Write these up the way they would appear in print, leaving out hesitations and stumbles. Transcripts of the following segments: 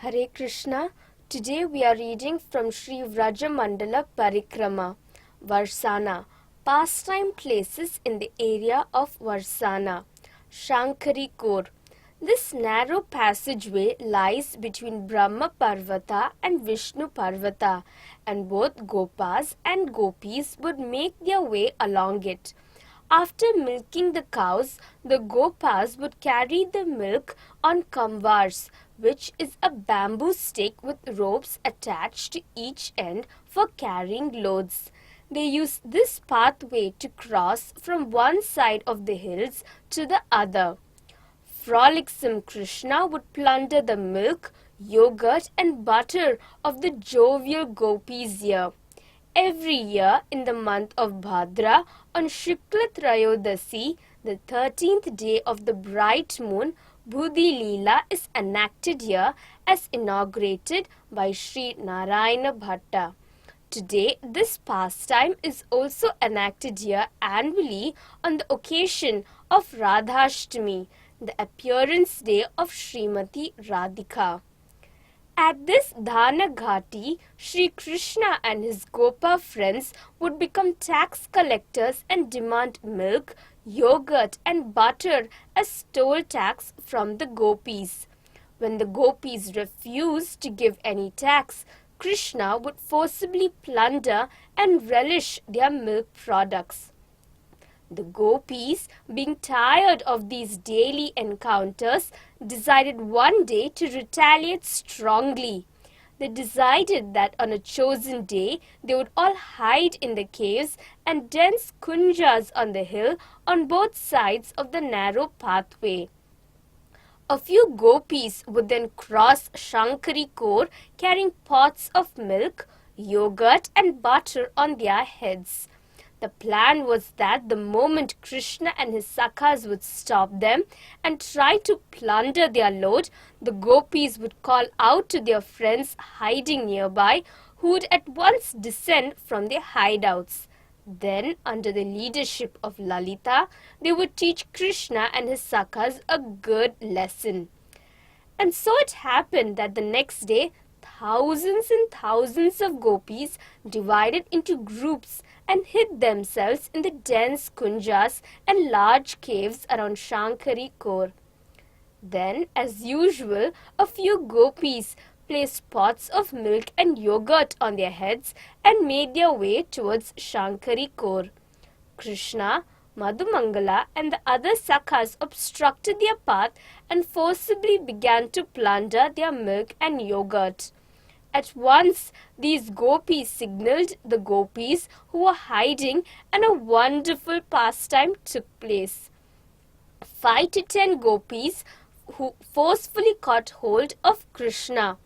Hare Krishna. Today we are reading from Sri Vrajamandala Parikrama, Varsana, pastime places in the area of Varsana, Shankarikor. This narrow passageway lies between Brahma Parvata and Vishnu Parvata, and both Gopas and Gopis would make their way along it. After milking the cows, the Gopas would carry the milk on kamvars, which is a bamboo stick with ropes attached to each end for carrying loads. They used this pathway to cross from one side of the hills to the other. Frolicsome Krishna would plunder the milk, yogurt and butter of the jovial gopis here. Every year in the month of Bhadra, on Shukla Trayodasi, the 13th day of the bright moon, Buddhi Leela is enacted here as inaugurated by Sri Narayana Bhatta. Today, this pastime is also enacted here annually on the occasion of Radhashtami, the appearance day of Srimati Radhika. At this Dhana Ghati, Sri Krishna and his Gopa friends would become tax collectors and demand milk, yogurt and butter as toll tax from the gopis. When the gopis refused to give any tax, Krishna would forcibly plunder and relish their milk products. The gopis, being tired of these daily encounters, decided one day to retaliate strongly. They decided that on a chosen day they would all hide in the caves and dense kunjas on the hill on both sides of the narrow pathway. A few gopis would then cross Shankarikor carrying pots of milk, yogurt and butter on their heads. The plan was that the moment Krishna and his sakhas would stop them and try to plunder their load, the gopis would call out to their friends hiding nearby, who would at once descend from their hideouts. Then, under the leadership of Lalita, they would teach Krishna and his sakhas a good lesson. And so it happened that the next day, thousands and thousands of gopis divided into groups and hid themselves in the dense kunjas and large caves around Shankarikor. Then, as usual, a few gopis placed pots of milk and yogurt on their heads and made their way towards Shankarikor. Krishna, Madhumangala and the other sakhas obstructed their path and forcibly began to plunder their milk and yogurt. At once, these gopis signaled the gopis who were hiding, and a wonderful pastime took place. 5 to 10 gopis who forcefully caught hold of Krishna.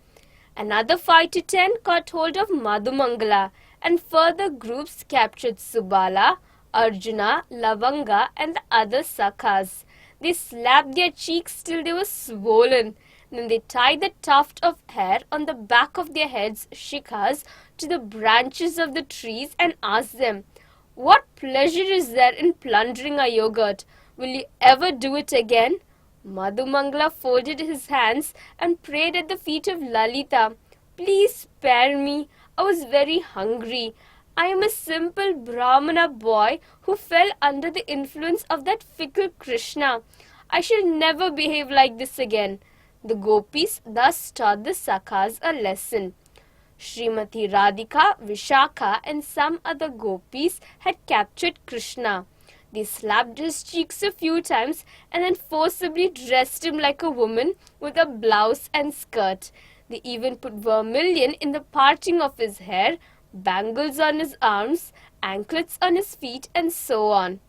Another 5 to 10 caught hold of Madhumangala, and further groups captured Subala, Arjuna, Lavanga and the other sakhas. They slapped their cheeks till they were swollen. Then they tied the tuft of hair on the back of their heads, shikhas, to the branches of the trees and asked them, "What pleasure is there in plundering our yogurt? Will you ever do it again?" Madhumangala folded his hands and prayed at the feet of Lalita, "Please spare me. I was very hungry. I am a simple Brahmana boy who fell under the influence of that fickle Krishna. I shall never behave like this again." The gopis thus taught the sakhas a lesson. Srimati Radhika, Vishakha and some other gopis had captured Krishna. They slapped his cheeks a few times and then forcibly dressed him like a woman with a blouse and skirt. They even put vermilion in the parting of his hair, bangles on his arms, anklets on his feet and so on.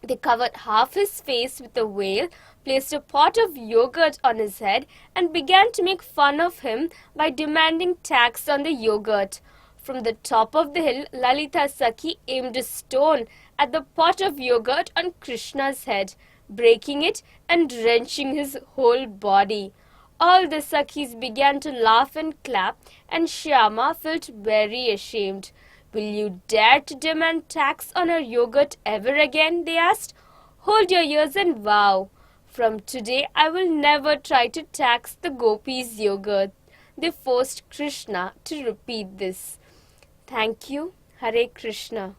They covered half his face with a veil, placed a pot of yogurt on his head and began to make fun of him by demanding tax on the yogurt. From the top of the hill, Lalita Sakhi aimed a stone at the pot of yogurt on Krishna's head, breaking it and drenching his whole body. All the Sakhis began to laugh and clap, and Shyama felt very ashamed. "Will you dare to demand tax on our yogurt ever again?" they asked. "Hold your ears and vow." From today, I will never try to tax the gopis' yogurt. They forced Krishna to repeat this. Thank you. Hare Krishna.